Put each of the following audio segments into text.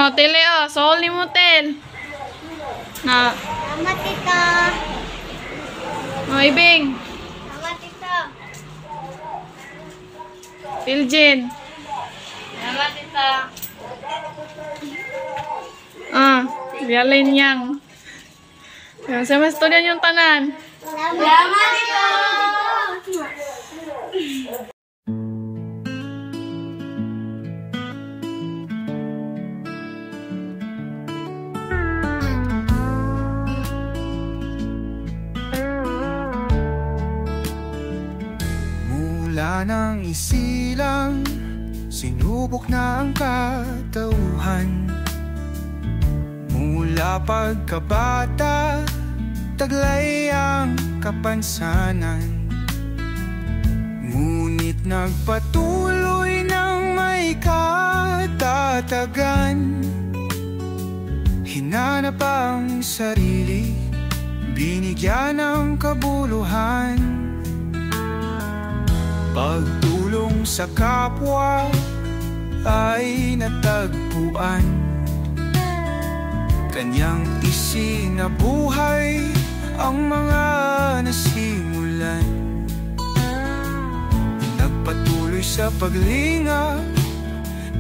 Oh, tele oh. Soul ni mo, tel. Na. Salamat, tita. Oh, Ibing. Salamat, tita. Piljin. Salamat, tita. Dialin yang. Sama studian yung tanan. Salamat, tita. Mula nang isilang, sinubok na ang katauhan. Mula pagkabata, taglay ang kapansanan. Ngunit nagpatuloy ng may katatagan. Hinanap ang sarili, binigyan ng kabuluhan. Pagtulong sa kapwa ay natagpuan. Kanyang isinabuhay ang mga nasimulan. Nagpatuloy sa paglinga,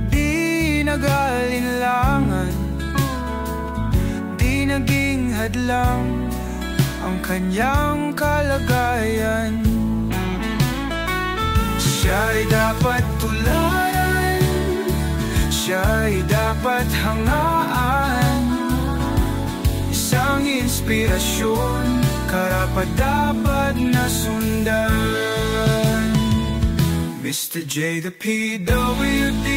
di nag-alinlangan. Di naging hadlang ang kanyang kalagayan. Siya'y dapat tularan, siya'y dapat hangaan. Isang inspirasyon, karapat-dapat na sundan. Mr. J, the PWD,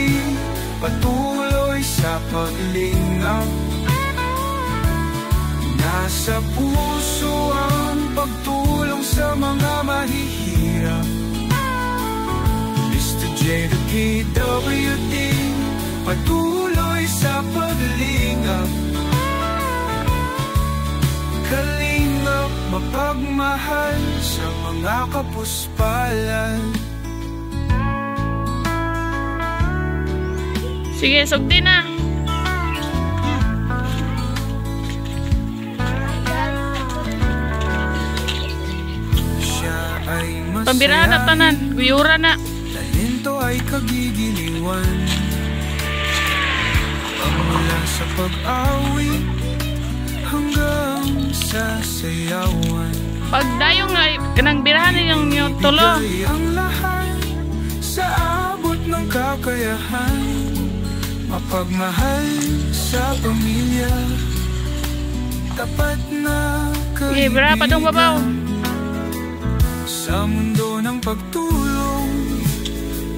patuloy sa paglingap. Nasa puso ang pagtulong sa mga mahihirap. Mr. J, the PWD, patuloy sa paglingap. Kalingap, mapagmahal sa mga kapuspalan. Sige, sugdi na. Siya ay Pambirahan na tanan, guyura na. Talento ay kagigiliwan. Pagmula sa pag-awit hanggang sa sayawan. Pagdayong nga, kanang birahan ninyong niyo tulo. Ibigay ang lahat sa abot ng kakayahan. Mapagmahal sa pamilya, tapat na Sige, bira pa dong babaw. sa mundo ng pagtulong.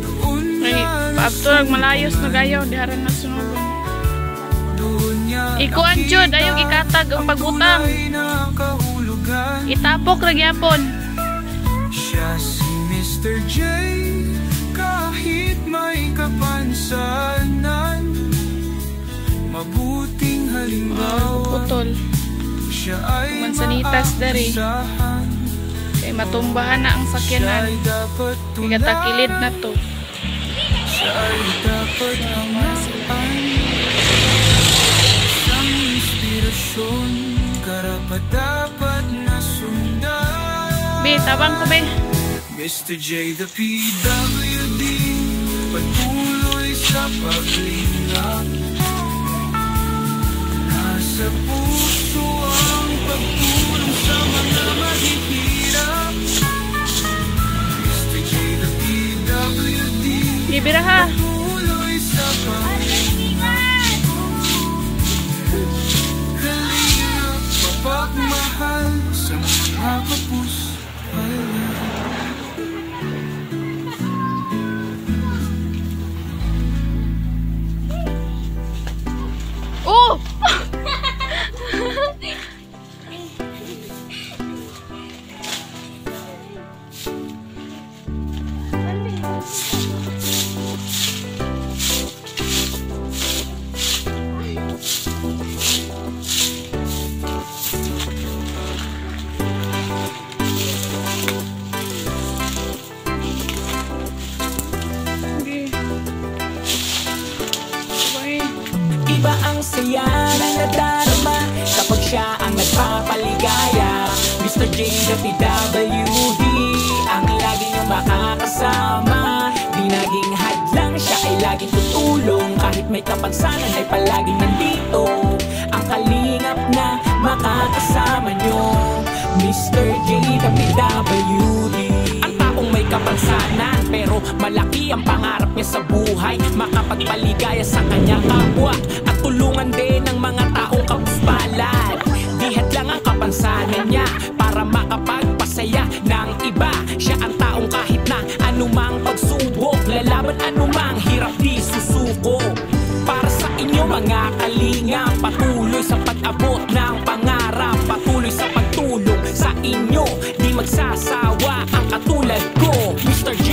Doon Ay, paabturag malayos na gayaw, diharan na sunugon. Ikuan jud, ayong ikatag ang pagutang. Itapok ragyapon. Siya si Mr. J, kahit may kapansanan. Mabuting halimbawa, Putol. siya ay Mansanitas dari. maasahan. Kay matumbahan na ang sakyanan. Siya'y dapat Igatakilid na to. Siya ay dapat hangaan. Isang inspirasyon, karapat-dapat na sundan. Be, tabang ko be. Mr. J, the PWD, patuloy sa paglingap. Nasa puso ang pagtulong sa mga mahihirap. Mr. J, the PWD, Ibira ha. patuloy sa paglingap. Kalingap, mapagmahal sa mga kapuspalan. Iba ang saya na nadarama kapag siya ang nagpapaligaya. Mr. J, the PWD, ang lagi niyong makakasama. Di naging hadlang, siya ay laging tutulong. Kahit may kapansanan ay palaging nandito. Ang kalingap na makakasama niyo, Mr. J, the PWD. Ang taong may kapansanan pero malaki ang pangarap niya sa buhay. Makapagpaligaya sa kanyang kapwa at tulungan din ng mga taong kapuspalad. Dihat lang ang kapansanan niya para makapagpasaya ng iba. Siya ang taong kahit na anumang pagsubok, lalaban anumang hirap di susuko. Para sa inyo mga kalinga, patuloy sa pag-abot ng pangarap, patuloy sa pagtulong sa inyo, di magsasawa ang katulad ko, Mr. J,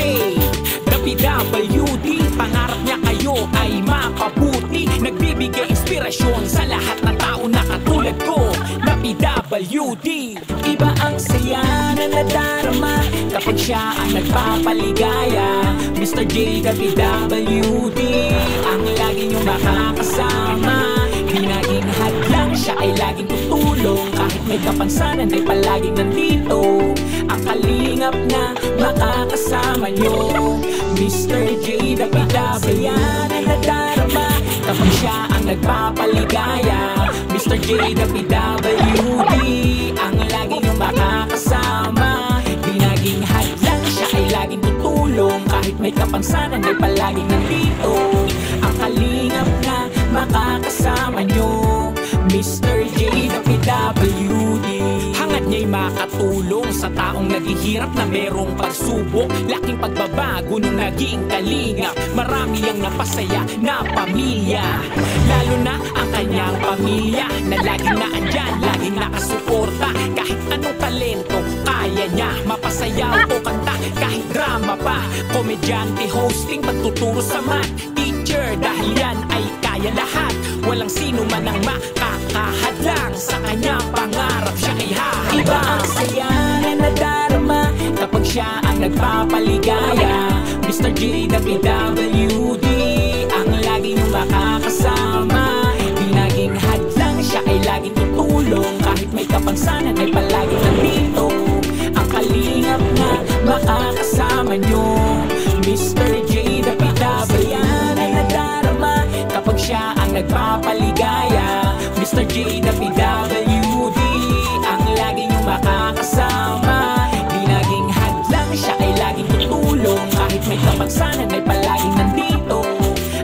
the PWD. Pangarap niya kayo ay mapabuti, nagbibigay inspirasyon sa lahat ng tao na katulad ko, na PWD. Iba ang saya na nadarama kapag siya ang nagpapaligaya. Mr. J, the PWD, ang lagi niyong makakasama. Di naging hadlang, siya ay laging tutulong. Kahit may kapansanan ay palaging nandito. Ang kalingap na makakasama niyo, Mr. J, the PWD, na nadarama kapag siya ang nagpapaligaya. Mr. J, the PWD, ang lagi niyong makakasama. Di naging hadlang, siya ay laging tutulong. Kahit may kapansanan ay palaging nandito. Ang kalingap na makakasama niyo, Mr. J, the PWD. Hangad niya'y makatulong sa taong naghihirap na merong pagsubok. Laking pagbabago nung naging kalingap. Marami ang napasaya na pamilya, lalo na ang kanyang pamilya, na laging naandyan, laging nakasuporta. Kahit anong talento kaya niya, mapasayaw o kanta, kahit drama pa. Komedyante, hosting, pagtuturo sa math, teacher, dahil yan ay kaya lahat. Walang sino man ang makakahadlang sa kanyang pangarap, siya ay hahanda. Iba ang saya na nadarama kapag siya ang nagpapaligaya. Mr. J, the PWD, ang lagi niyong makakasama. Di naging hadlang, siya ay laging tutulong. Kahit may kapansanan ay palaging nandito. Ang kalingap na makakasama niyo, Mr. J, the PWD, na nadarama kapag siya ang nagpapaligaya. Mr. J, the PWD, ang lagi niyong makakasama. Di naging hadlang, siya ay laging tutulong. Kahit may kapansanan ay palaging nandito.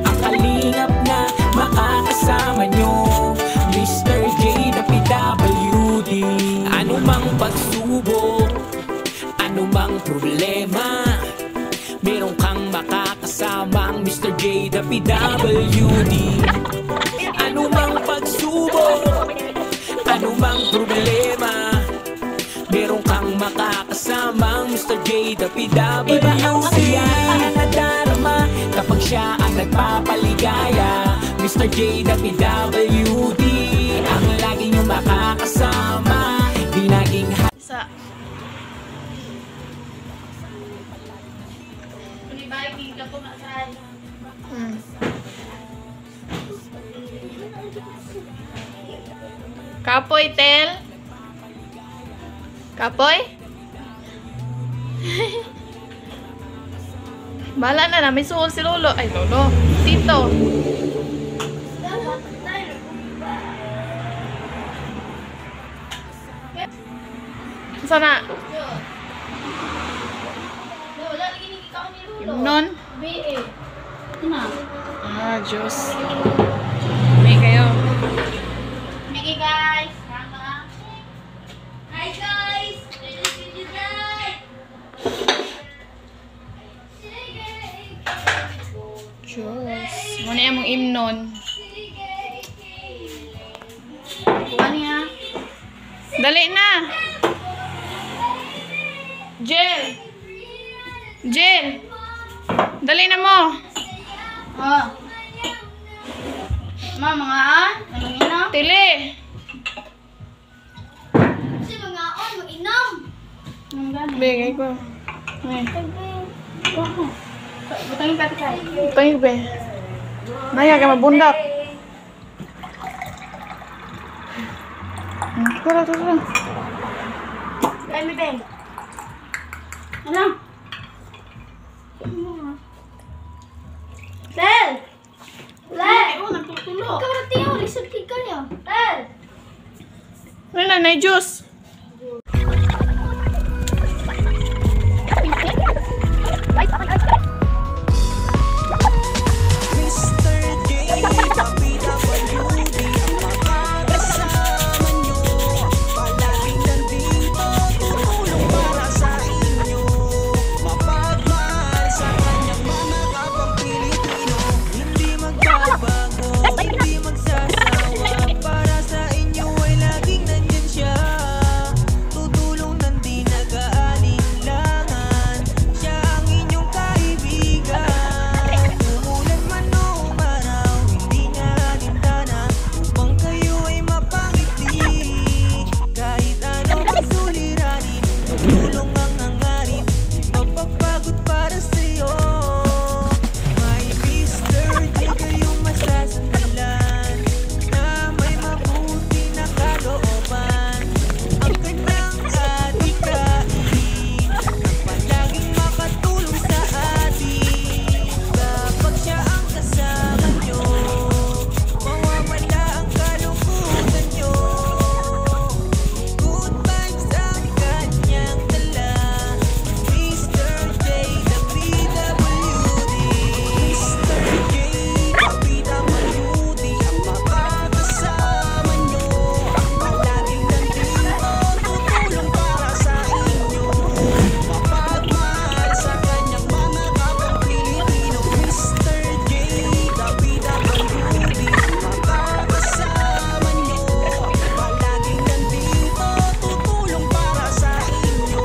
Ang kalingap na makakasama niyo, Mr. J, the PWD. Anumang pagsubok, anumang problema, meron kang makakasamang Mr. J, the PWD. Anumang pagsubok, anumang problema, meron kang makakasamang Mr. J, the PWD. Iba ang saya na nadarama kapag siya ang nagpapaligaya. Mr. J, the PWD, ang lagi niyong makakasama. Di naging Sa Kapoy, Tel. Kapoy? Bahala na, may suol si Lolo. Ay, Lolo. Tito. Sana? Imnon? Ah, Diyos. May kayo. Hey guys! Hi guys! Diyos. Muna yung mong imnon. Kuha niya. Dali na! Jill! Jill! Dali na mo! Oh. Mga ina. Tili! Kasi mga mag-inom. Bigay ko. Ay. Butangin ka tayo. Tayo be. Naya ka mabundak. Tara, tara. Ay, may beng. Ano? Tel! Tel! Oo, nagtutulog. Ikaw na tiyaw, lisod ka niya. Tel! Ano na, nay juice? Mr. J, WWD, makakasama nyo. Palaging nandito, tutulong para sa inyo. Mapagmahal sa kanyang mga kapang Pilipino. Hindi magbabago, hindi magsasawa. Para sa inyo ay laging nandyan siya. Tutulong nang di nag-aalinlangan. Siya ang inyong kaibigan. Umulan man o umaraw, hindi niya alintana. Upang kayo ay mapangiti. Kahit ano ang suliranin, tutulong ang hangarin. Di mapapagod para sa'yo. May Mr. J kayong masasandalan, na may mabuti na kalooban. Ang kanyang adikain, ang palaging makatulong sa atin. Kapag siya ang kasama nyo, mawawala ang kalungkutan nyo. Good vibes ang kanyang dala. Mr. J, the PWD. Mr. J, the PWD, ang makakasama nyo. Palaging nandito, tutulong para sa inyo. Mapagmahal sa kanyang mga kapang Pilipino. Mr. J, the PWD, ang makakasama nyo. Palaging nandito, tutulong para sa inyo.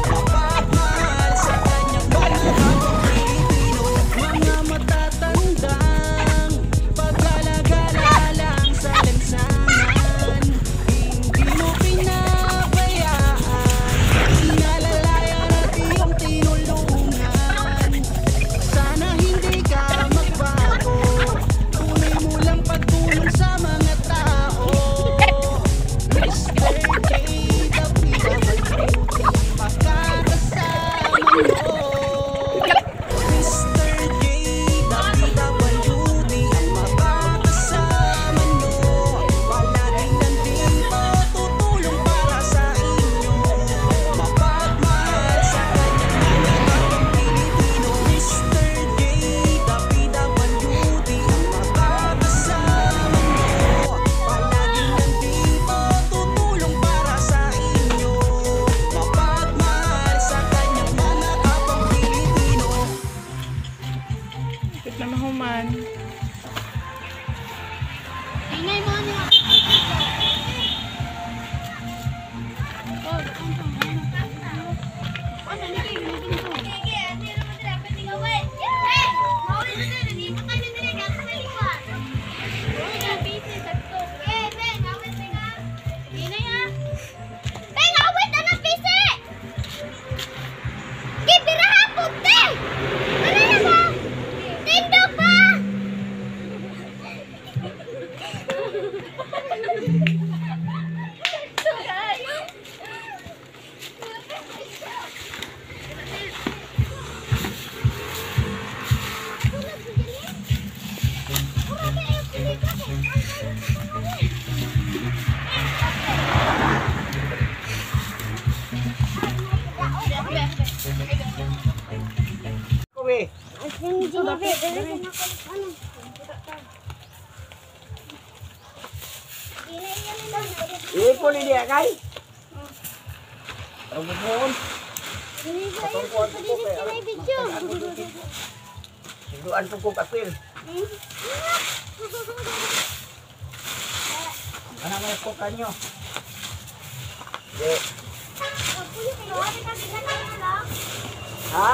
Mapagmahal sa kanyang mga kapang Pilipino. Mga matatandang paggalagala lang sa lansangan. Hindi mo pinabayaan, inalalayan at iyong tinulungan. Sana hindi ka magbago, tunay mo lang pagtulong sa mga tao. Mr. J, the PWD, makakasama mo. Mr. J, the PWD, ang makakasama nyo. Palaging nandito, tutulong para sa inyo. Mapagmahal sa kanyang mga kapang Pilipino. Mr. J, the PWD, ang makakasama nyo. Palaging nandito, tutulong para sa inyo. Mapagmahal sa kanyang mga kapang Pilipino. Wait na mahuman. Ingay mo niya. Ipon ini ya kay. Ang buon. Duan ko kapil. Ano man ko kanyo? Ha?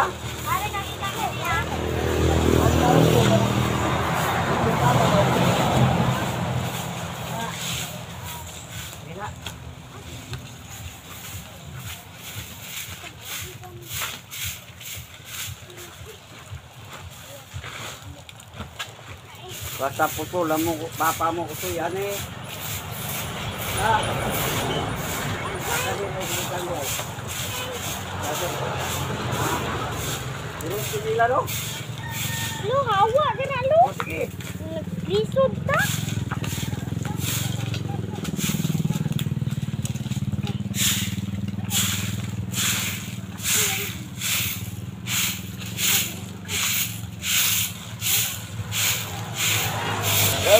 Basta putol mo papa mo ko yan eh. Ha? Sabi mo, binitan mo. Dirunti nila, no? Lo, hawa ka na, lo. O, sige. Naglisod ta.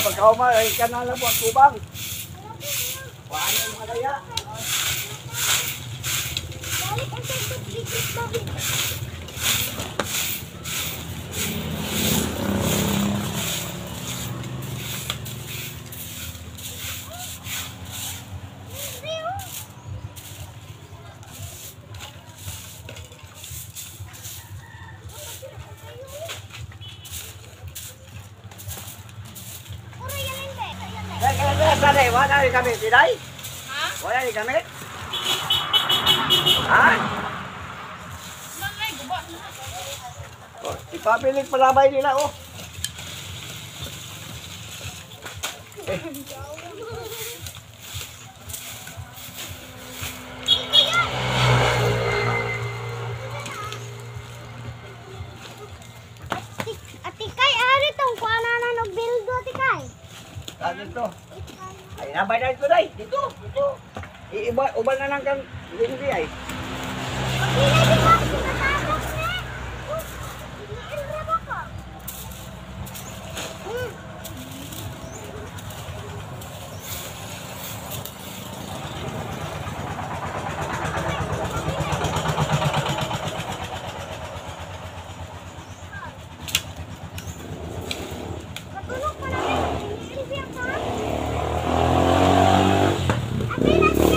Pagkauma, ay ka na lang po ang tubang. Paano yung madaya? Balik ang likit bakit? Sanay, wala rin kami, Piday? Ha? Wala rin kami? Ha? Nangay, guba na. Oh, ipapilig palabay nila, oh. Atikay, ari tong kuana na no bildo atikay. Dito. Ay, nabay na ito, Day. Dito, dito. Uban na lang kang hindi, ay. Pagkilay di ba? Sinatapos na. Nailra ba ka? Matulog pa namin. Ilibiyang ka? Ate, nasa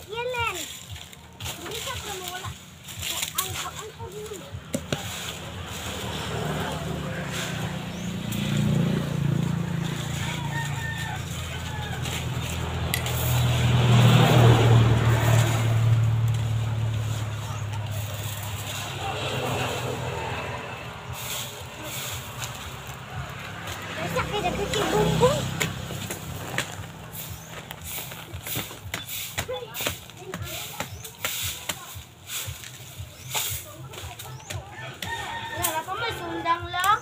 Yelen, bisa wala. Ang pagmuli. Sakit na kasi bumbong. Wala pa may sundang lang.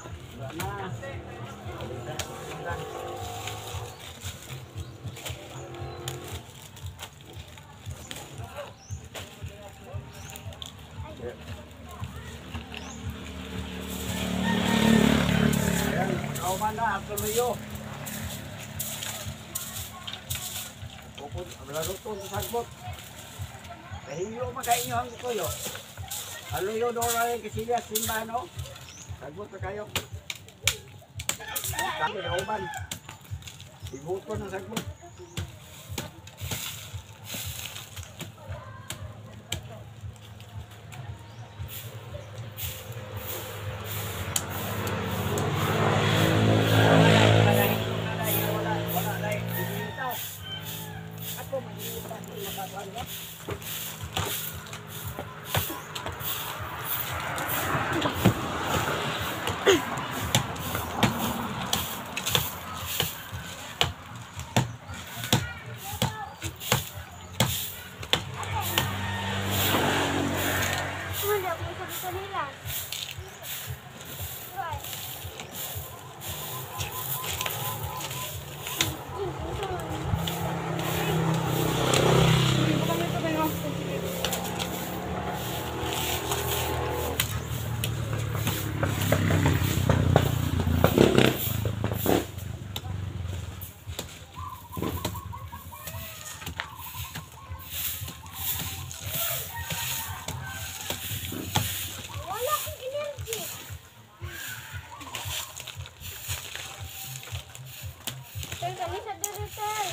Ayan, kauman na, ang tuluyo. Malaruto sa sagbot. Kahiyo makainyo ang tuyo. Aluyo doon na rin kasilya, simba, no? Sagbot na kayo. Sabi na uman. Ibuto na sagbot. Sir, kami sa dito, sir.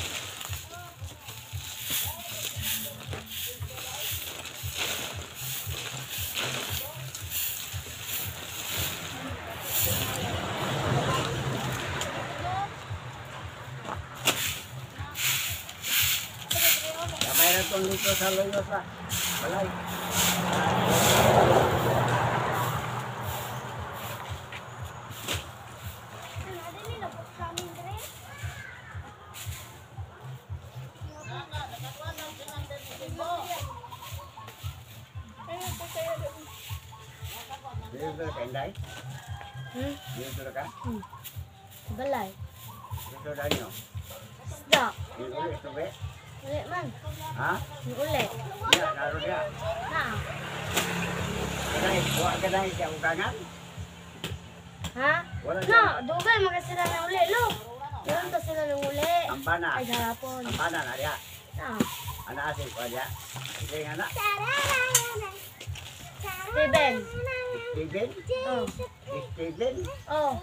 Kamay na itong dito sa loyo sa balay. Ano, ada nila po sa amin, Dre? Ano po sa'yo doon? Dito ka, Inday? Dito ka? Balay. Dito na nyo. Isda. Dito ulit, tubi. Uli man. Ha? Uli. Ya, naroon niya. Na. Kadang, buwa ka na siya ugangan. Ha? Wala No, siya. dugay mga sila ng uli, lo. Meron to sila ng uli. Ang bana. Ay, hapon. Ang bana na niya. Na. Ano asin ko niya? Sige nga na. Steven. Steven? Oh. Steven? Oh.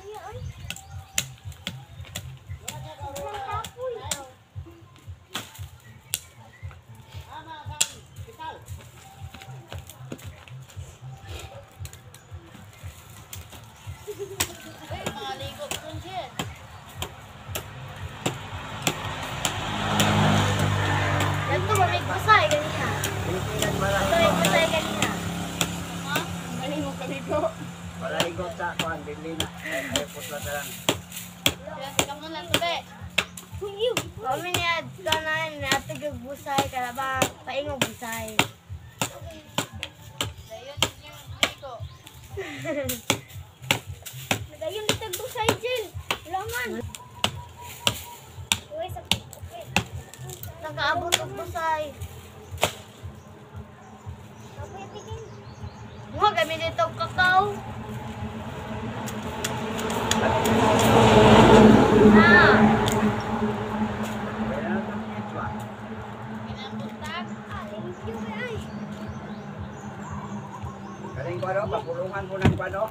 Ito, mamigpasay kanina. Pilipinas Ito, marami. mamigpasay kanina. Malaigot sa kuhan, bili na. Ay, putla na lang. Kami niya, kanan, natin yung busay, karabang, paingog busay. Nagayon dito yung busay, Jill. Laman. Nakaabot ang busay. Mga gamit dito ang kakao. Ah. Kaya na itong kitwa. Kaling ko ano, papulungan ko ng ano.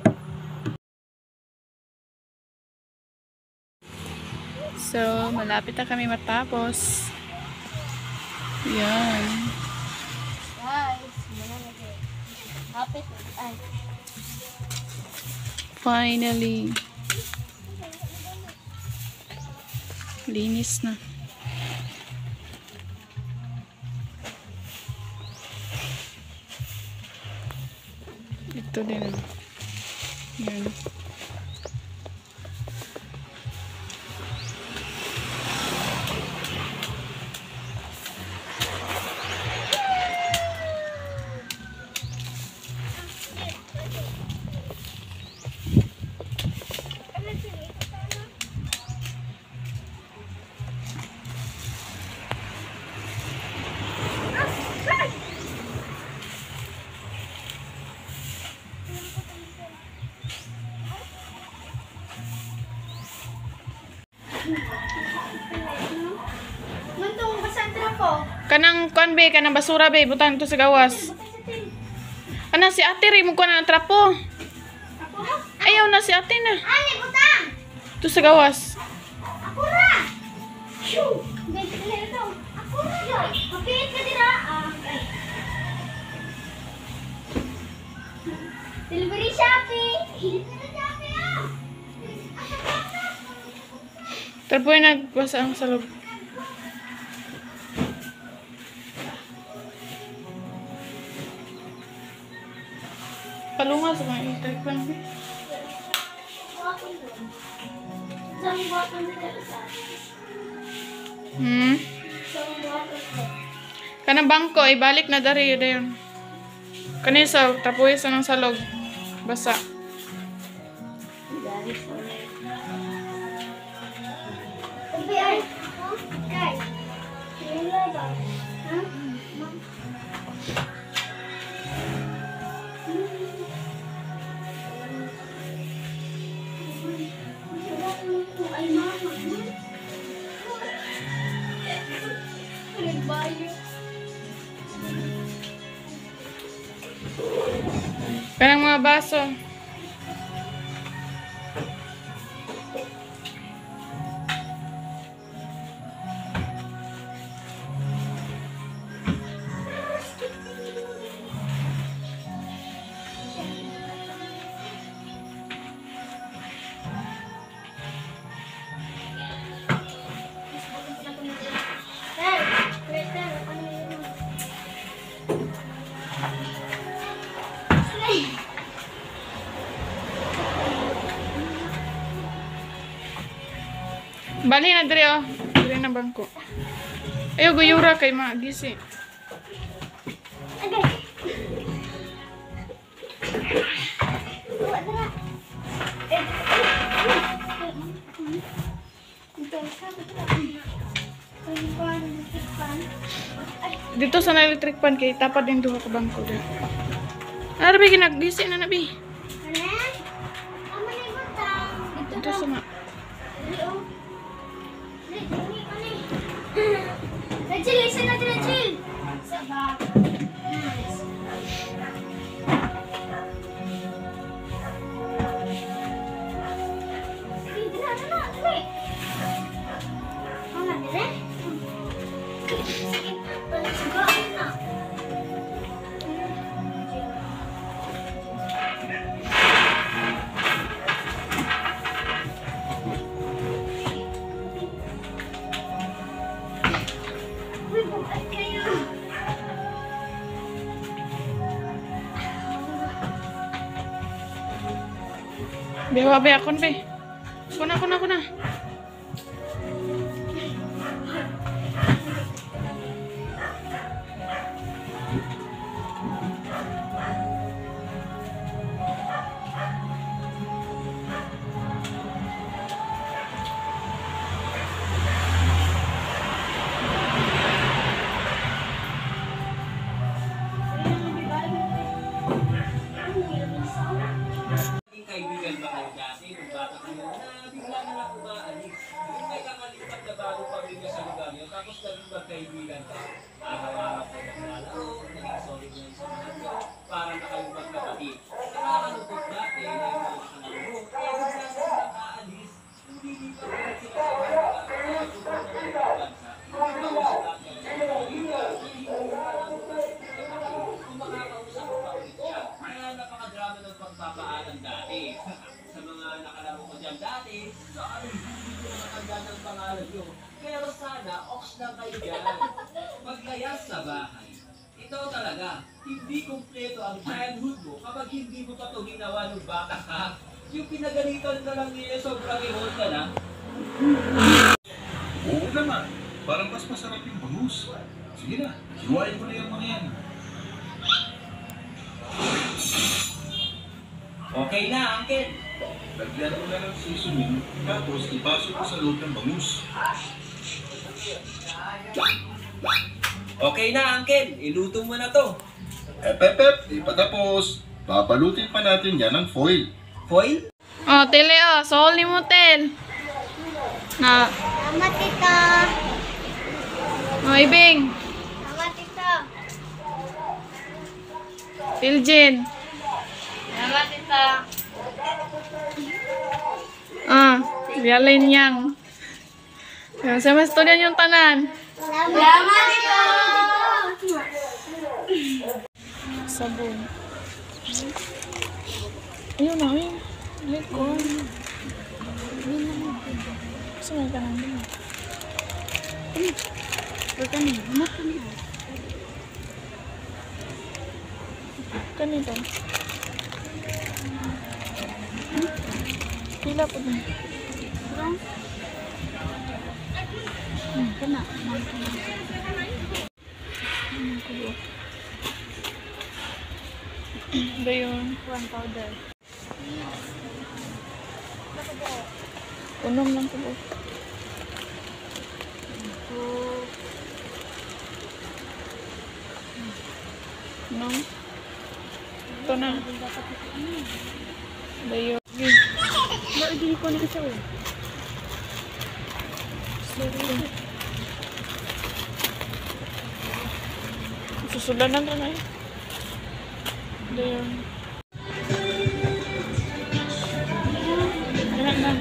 So, malapit na kami matapos. Yan. Guys, hapit. Ay. Finally. Linis na. Ito din. Yan. Mantong basandra ko. Kanang kuan be, kanang basura be, butang to sa gawas. Kanang si ate rin mo kuan ng trapo. Ayaw na si ate na. Ani, butang! To sa gawas. Ako ra! Shoo! May dali ito. Ako ra! Kapit ka dira. Delivery Shopee! Delivery Shopee, ah! Trapo yung nagbasa ang sa loob. Palunga sa mga interkwan. Isang bottle nila sa Hmm? isang bottle. Kanang bangko, ibalik na dari yun. Kanisa, trapuhin sa ng salog. Basa. Sabi ay, guys, wala ba? Ha? Ay, mama. Nagbayo. Kanang mga baso. Bali na dire oh. Dire na bangko. Ayo guyura kay magisi. Agay. Buat na. Dito sa electric pan kay tapad din duha ka bangko dir. Arabi ginagisi na nabi. Dito sa ma. Rachel, isa natin, Rachel. Sabak. Bewa be akon be. Kuna. Kaibigan ba kayo dati nung bata kayo na bigla na lang umaalis? Yung may kakalipat na bagong pamilya sa lugar nyo, tapos naging magkaibigan ka. Araw-araw kayo naglalaro, naging solid na yung samahan nyo, parang na kayong magkapatid. Nakakalungkot dati na yung mga nakalaro mo, kaya bigla na silang aalis, hindi dito pa rin sila sa mga nakatutunan ng ibang bansa. Hindi ba usap natin ang kaibigan? Kung makakausap mo pa ulit siya, kaya napakadrama ng pagpapaalam dati. Sa mga nakalaro ko dyan dati, sorry, hindi ko matanda ng pangalan nyo. Pero sana, ox lang kayo dyan. Maglayas sa bahay. Ito talaga, hindi kumpleto ang childhood mo kapag hindi mo pa ito ginawa nung bata ka. Yung pinagalitan ka lang nila, sobrang ihon ka na. Oo naman. Parang mas masarap yung bangus. Sige na, hiwain mo na yung mga yan. Okay na, Uncle. Lagyan mo na ng seasoning, tapos ipasok mo sa loob ng bangus. Okay na, Uncle. Iluto mo na to. Di pa tapos. Papalutin pa natin yan ng foil. Foil? Oh, tele oh. Soul ni mo tel. Na. Salamat, tita. Oh, ibing. Salamat, tita. Tiljin. Salamat, tita. Ah, Rialin yang. Sa mas student yung tanan. Salamat, tita. Sabon. Ayun na, ayun. Let go. Saan ka nang dito? Kanito. Pila po din. Kana. Ba yun? One powder. Unom lang po. No? Ito na. Ba yun? Hindi ko na kasi ako. Susulanan na eh. Ayun. Ayan na.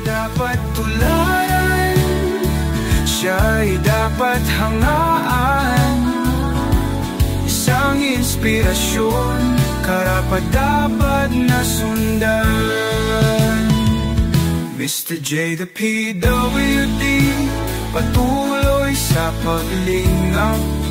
dapat tularan, siya'y dapat hangaan. Isang inspirasyon, karapat-dapat na sundan. Mr. J, the PWD, patuloy sa paglingap.